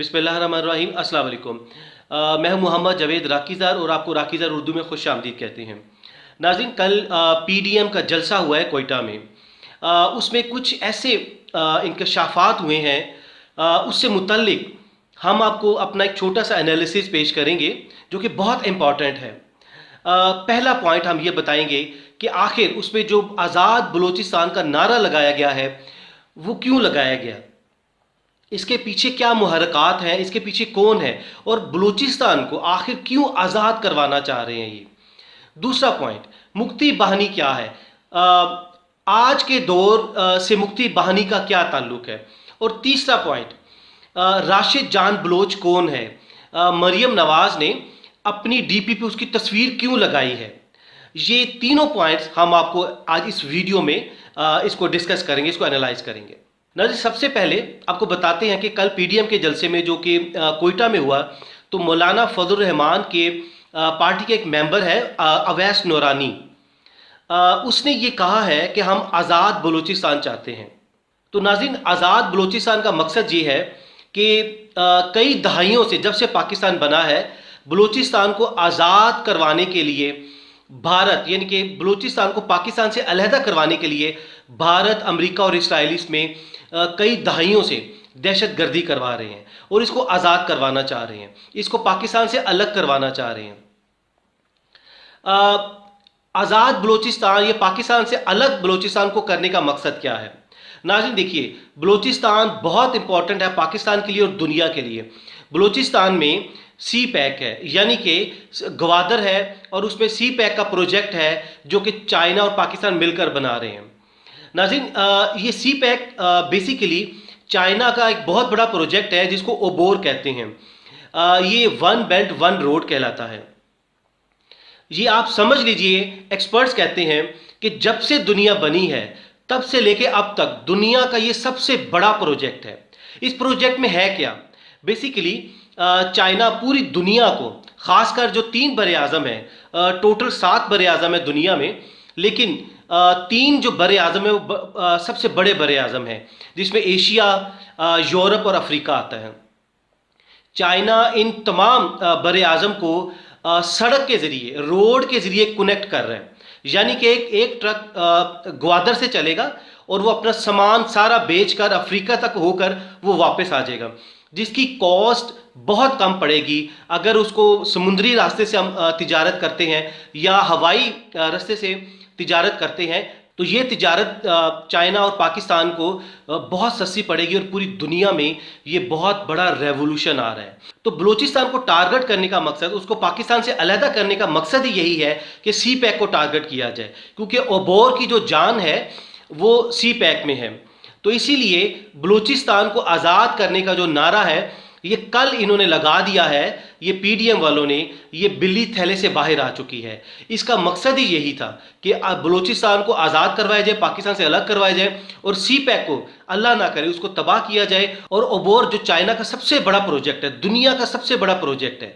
बिस्मिल्लाहिर्रहमानिर्रहीम। अस्सलाम वालेकुम। मैं हूं मोहम्मद जावेद राकीज़ार और आपको राकीज़ार उर्दू में खुश आमदीद कहते हैं। नाज़रीन, कल पीडीएम का जलसा हुआ है कोयटा में। उसमें कुछ ऐसे इंकशाफात हुए हैं, उससे मुतल्लिक हम आपको अपना एक छोटा सा एनालिसिस पेश करेंगे जो कि बहुत इम्पॉर्टेंट है। पहला पॉइंट हम ये बताएंगे कि आखिर उसमें जो आज़ाद बलूचिस्तान का नारा लगाया गया है वो क्यों लगाया गया, इसके पीछे क्या मुहर्रकात हैं, इसके पीछे कौन है और बलूचिस्तान को आखिर क्यों आज़ाद करवाना चाह रहे हैं ये। दूसरा पॉइंट, मुक्ति बहानी क्या है, आज के दौर से मुक्ति बहानी का क्या ताल्लुक है। और तीसरा पॉइंट, राशिद जान बलोच कौन है, मरियम नवाज ने अपनी डीपी पे उसकी तस्वीर क्यों लगाई है। ये तीनों पॉइंट्स हम आपको आज इस वीडियो में इसको डिस्कस करेंगे, इसको एनालाइज करेंगे। नाज़रीन, सबसे पहले आपको बताते हैं कि कल पीडीएम के जलसे में जो कि कोयटा में हुआ, तो मौलाना फजल रहमान के पार्टी के एक मेंबर है अवैस नूरानी, उसने ये कहा है कि हम आज़ाद बलूचिस्तान चाहते हैं। तो नाज़रीन, आज़ाद बलूचिस्तान का मकसद ये है कि कई दहाइयों से, जब से पाकिस्तान बना है, बलूचिस्तान को आज़ाद करवाने के लिए भारत, यानी कि बलूचिस्तान को पाकिस्तान से अलहदा करवाने के लिए भारत, अमेरिका और इसराइल इसमें कई दहाइयों से दहशत गर्दी करवा रहे हैं और इसको आज़ाद करवाना चाह रहे हैं, इसको पाकिस्तान से अलग करवाना चाह रहे हैं। आज़ाद बलूचिस्तान, ये पाकिस्तान से अलग बलूचिस्तान को करने का मकसद क्या है। नाज़रीन देखिए, बलूचिस्तान बहुत इंपॉर्टेंट है पाकिस्तान के लिए और दुनिया के लिए। बलूचिस्तान में सी पैक है, यानी कि गवादर है, और उसमें सी पैक का प्रोजेक्ट है जो कि चाइना और पाकिस्तान मिलकर बना रहे हैं। नाज़रीन, ये सी पैक बेसिकली चाइना का एक बहुत बड़ा प्रोजेक्ट है जिसको ओबोर कहते हैं। ये वन बेल्ट वन रोड कहलाता है। ये आप समझ लीजिए, एक्सपर्ट्स कहते हैं कि जब से दुनिया बनी है तब से लेके अब तक दुनिया का ये सबसे बड़ा प्रोजेक्ट है। इस प्रोजेक्ट में है क्या, बेसिकली चाइना पूरी दुनिया को, खासकर जो 3 बड़े आज़म हैं, टोटल 7 बड़े आज़म है दुनिया में, लेकिन 3 जो बड़े आज़म है वो सबसे बड़े बड़े आज़म हैं, जिसमें एशिया, यूरोप और अफ्रीका आता है। चाइना इन तमाम बड़े आज़म को सड़क के ज़रिए, रोड के ज़रिए कनेक्ट कर रहे हैं, यानी कि एक ट्रक ग्वादर से चलेगा और वो अपना सामान सारा बेचकर अफ्रीका तक होकर वो वापस आ जाएगा, जिसकी कॉस्ट बहुत कम पड़ेगी अगर उसको समुद्री रास्ते से हम तिजारत करते हैं या हवाई रास्ते से तिजारत करते हैं। तो ये तिजारत चाइना और पाकिस्तान को बहुत सस्ती पड़ेगी और पूरी दुनिया में ये बहुत बड़ा रेवोल्यूशन आ रहा है। तो बलूचिस्तान को टारगेट करने का मकसद, उसको पाकिस्तान से अलहदा करने का मकसद ही यही है कि सी पैक को टारगेट किया जाए, क्योंकि ओबोर की जो जान है वो सी पैक में है। तो इसीलिए बलूचिस्तान को आज़ाद करने का जो नारा है ये कल इन्होंने लगा दिया है, ये पीडीएम वालों ने, ये बिल्ली थैले से बाहर आ चुकी है। इसका मकसद ही यही था कि बलूचिस्तान को आज़ाद करवाया जाए, पाकिस्तान से अलग करवाया जाए और सी पैक को, अल्लाह ना करे, उसको तबाह किया जाए और ओबोर जो चाइना का सबसे बड़ा प्रोजेक्ट है, दुनिया का सबसे बड़ा प्रोजेक्ट है,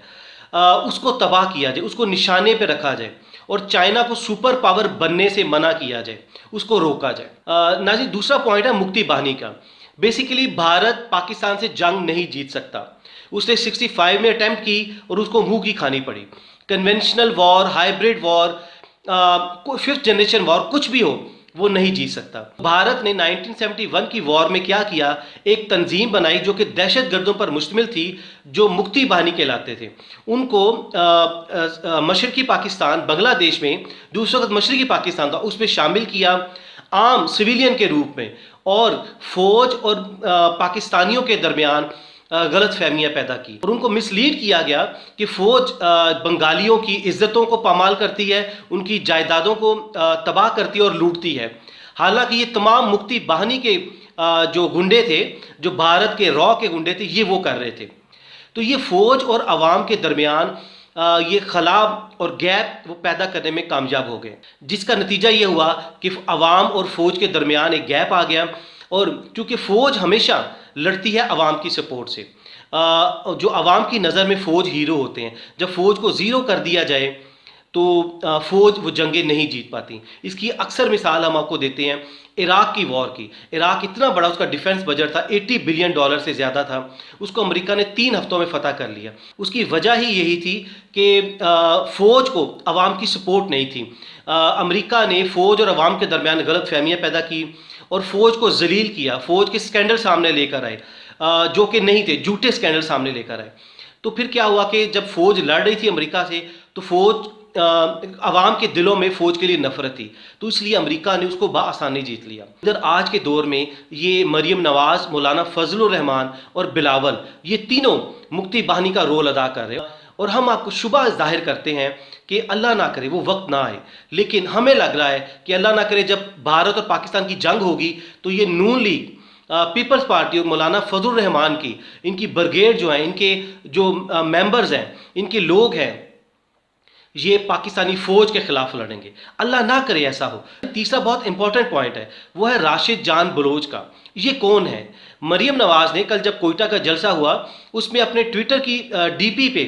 उसको तबाह किया जाए, उसको निशाने पर रखा जाए और चाइना को सुपर पावर बनने से मना किया जाए, उसको रोका जाए। नाज़रीन, दूसरा पॉइंट है मुक्ति बहानी का। बेसिकली भारत पाकिस्तान से जंग नहीं जीत सकता। उसने 65 में अटेम्प्ट की और उसको मुंह की खानी पड़ी। Conventional war, hybrid war, 5th generation war, कुछ भी हो, वो नहीं जीत सकता। भारत ने 1971 की वॉर में क्या किया, एक तंजीम बनाई जो कि दहशत गर्दों पर मुश्तमिल थी, जो मुक्ति बहानी कहलाते थे। उनको मशरकी पाकिस्तान, बांग्लादेश में जो उस वक्त मशरकी पाकिस्तान था, उसमें शामिल किया आम सिविलियन के रूप में, और फौज और पाकिस्तानियों के दरमियान गलत फहमियाँ पैदा की और उनको मिसलीड किया गया कि फ़ौज बंगालियों की इज़्ज़तों को पामाल करती है, उनकी जायदादों को तबाह करती है और लूटती है। हालांकि ये तमाम मुक्ति बहानी के जो गुंडे थे, जो भारत के रॉ के गुंडे थे, ये वो कर रहे थे। तो ये फ़ौज और आवाम के दरमियान ये खलाब और गैप वो पैदा करने में कामयाब हो गए, जिसका नतीजा ये हुआ कि अवाम और फ़ौज के दरमियान एक गैप आ गया। और चूँकि फ़ौज हमेशा लड़ती है अवाम की सपोर्ट से, जो अवाम की नज़र में फ़ौज हीरो होते हैं, जब फ़ौज को ज़ीरो कर दिया जाए تو فوج وہ جنگیں نہیں جیت پاتی. اس کی اکثر مثال ہم آپ کو دیتے ہیں عراق کی وار کی. عراق اتنا بڑا اس کا ڈیفنس بجٹ تھا، $80 بلین سے زیادہ تھا. اس کو امریکہ نے 3 ہفتوں میں فتح کر لیا. اس کی وجہ ہی یہی تھی کہ فوج کو عوام کی سپورٹ نہیں تھی. امریکہ نے فوج اور عوام کے درمیان غلط فہمیاں پیدا کی اور فوج کو ذلیل کیا. فوج کے سکینڈل سامنے لے کر آئے جو کہ نہیں تھے، جھوٹے سکینڈل سامنے لے کر آئے. تو پھر کیا ہوا کہ جب فوج لڑ رہی تھی امریکہ سے تو فوج عوام کے دلوں میں فوج کے لیے نفرت تھی، تو اس لیے امریکہ نے اس کو بآسانی جیت لیا. ادھر آج کے دور میں یہ مریم نواز، مولانا فضل الرحمان اور بلاول، یہ تینوں مکتی باہنی کا رول ادا کر رہے ہیں. اور ہم آپ کو شبہ ظاہر کرتے ہیں کہ اللہ نہ کرے وہ وقت نہ آئے، لیکن ہمیں لگ رہا ہے کہ اللہ نہ کرے جب بھارت اور پاکستان کی جنگ ہوگی تو یہ نون لیگ، پیپلز پارٹی اور مولانا فضل الرحمان کی، ان کی برگیڈ جو ہیں، ان کے جو ممبرز ہیں، ان کے لوگ ہیں، یہ پاکستانی فوج کے خلاف لڑیں گے. اللہ نہ کرے ایسا ہو. تیسرا بہت امپورٹنٹ پوائنٹ ہے، وہ ہے راشد جان بلوچ کا. یہ کون ہے؟ مریم نواز نے کل جب کوئٹہ کا جلسہ ہوا اس میں اپنے ٹویٹر کی ڈی پی پہ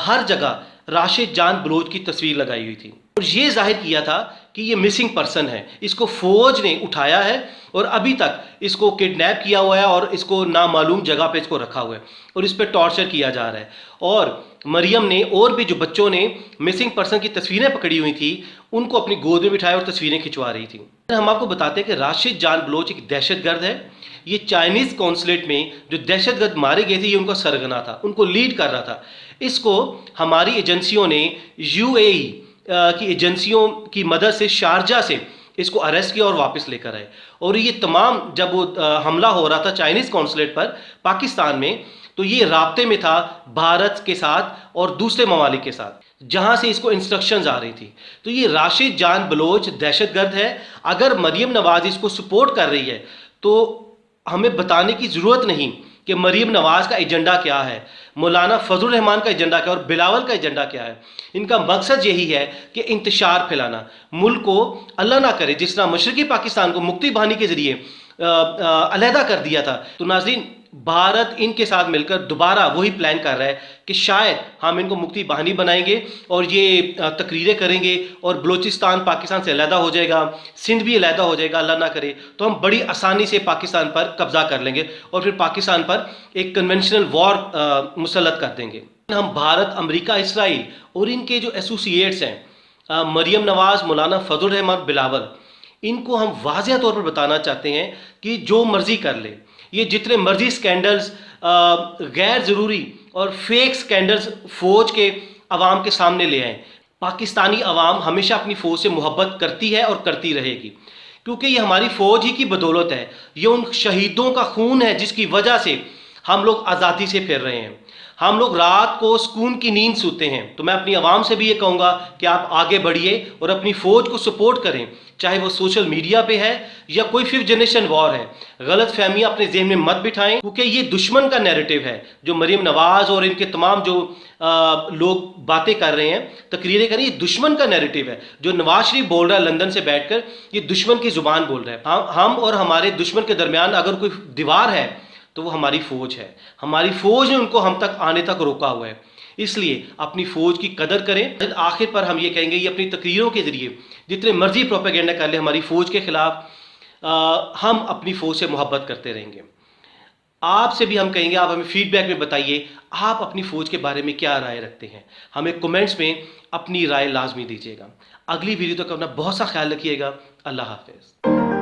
ہر جگہ راشد جان بلوچ کی تصویر لگائی ہوئی تھی اور یہ ظاہر کیا تھا کہ یہ مسنگ پرسن ہے. اس کو فوج نے اٹھایا ہے اور ابھی تک اس کو کڈنیپ کیا ہوا ہے اور اس کو نامعلوم جگہ پہ اس کو رکھا ہوا ہے اور اس پہ ٹارچر کیا جا رہا ہے. اور مریم نے اور بھی جو بچوں نے مسنگ پرسن کی تصویریں پکڑی ہوئی تھی ان کو اپنی گود میں بٹھایا اور تصویریں کھنچوا رہی تھی. ہم آپ کو بتاتے ہیں کہ راشد جان بلوچ ایک دہشت گرد ہے. یہ چائنیز کونسلیٹ میں جو دہشت گرد مارے گئے تھے یہ ان کا سرگنا تھا، ان کو لیڈ کر رہا تھا. اس کو ہماری ایجنسیوں نے UAE کی ایجنسیوں کی مدد سے شارجہ سے اس کو اریسٹ کیا اور واپس لے کر آئے. اور یہ تمام جب وہ حملہ ہو رہا تھا چائنیز کونسلیٹ پر پاکستان میں تو یہ رابطے میں تھا بھارت کے ساتھ اور دوسرے ممالک کے ساتھ جہاں سے اس کو انسٹرکشنز آ رہی تھی. تو یہ راشد جان بلوچ دہشت گرد ہے. اگر مریم نواز اس کو سپورٹ کر رہی ہے تو ہمیں بتانے کی ضرورت نہیں کہ مریم نواز کا ایجنڈا کیا ہے، مولانا فضل الرحمان کا ایجنڈا کیا ہے اور بلاول کا ایجنڈا کیا ہے. ان کا مقصد یہی ہے کہ انتشار پھیلانا، ملک کو اللہ نہ کرے جس طرح مشرقی پاکستان کو مکتی باہنی کے ذریعے علیحدہ کر دیا تھا. تو ناظرین، بھارت ان کے ساتھ مل کر دوبارہ وہی پلان کر رہا ہے کہ شاید ہم ان کو مکتی باہنی بنائیں گے اور یہ تقریریں کریں گے اور بلوچستان پاکستان سے علیحدہ ہو جائے گا، سندھ بھی علیحدہ ہو جائے گا اللہ نہ کرے، تو ہم بڑی آسانی سے پاکستان پر قبضہ کر لیں گے اور پھر پاکستان پر ایک کنونشنل وار مسلط کر دیں گے. ہم بھارت، امریکہ، اسرائیل اور ان کے جو ایسوسیٹس ہیں مریم نواز، مولانا فضل الرحمان، بلاول، ان کو ہم واضح طور پر بتانا چاہتے ہیں کہ جو مرضی کر لے، یہ جتنے مرضی سکینڈلز، غیر ضروری اور فیک سکینڈلز فوج کے عوام کے سامنے لے آئیں، پاکستانی عوام ہمیشہ اپنی فوج سے محبت کرتی ہے اور کرتی رہے گی، کیونکہ یہ ہماری فوج ہی کی بدولت ہے. یہ ان شہیدوں کا خون ہے جس کی وجہ سے ہم لوگ آزادی سے پھر رہے ہیں، ہم لوگ رات کو سکون کی نیند سوتے ہیں. تو میں اپنی عوام سے بھی یہ کہوں گا کہ آپ آگے بڑھیے اور اپنی فوج کو سپورٹ کریں، چاہے وہ سوشل میڈیا پہ ہے یا کوئی 5th جنریشن وار ہے. غلط فہمیاں اپنے ذہن میں مت بٹھائیں، کیونکہ یہ دشمن کا نیریٹو ہے جو مریم نواز اور ان کے تمام جو لوگ باتیں کر رہے ہیں، تقریریں کر رہے ہیں، یہ دشمن کا نیریٹو ہے. جو نواز شریف بول رہا ہے لندن سے بیٹھ کر، یہ دشمن کی زبان بول رہا ہے. ہم اور ہمارے دشمن کے درمیان اگر کوئی دیوار ہے تو وہ ہماری فوج ہے. ہماری فوج نے ان کو ہم تک آنے تک روکا ہوا ہے، اس لیے اپنی فوج کی قدر کریں. آخر پر ہم یہ کہیں گے، یہ اپنی تقریروں کے ذریعے جتنے مرضی پروپیگنڈا کر لیں ہماری فوج کے خلاف، ہم اپنی فوج سے محبت کرتے رہیں گے. آپ سے بھی ہم کہیں گے، آپ ہمیں فیڈ بیک میں بتائیے آپ اپنی فوج کے بارے میں کیا رائے رکھتے ہیں. ہمیں کمنٹس میں اپنی رائے لازمی دیجیے گا. اگلی ویڈیو تک اپنا بہت سا خیال رکھیے گا. اللہ حافظ.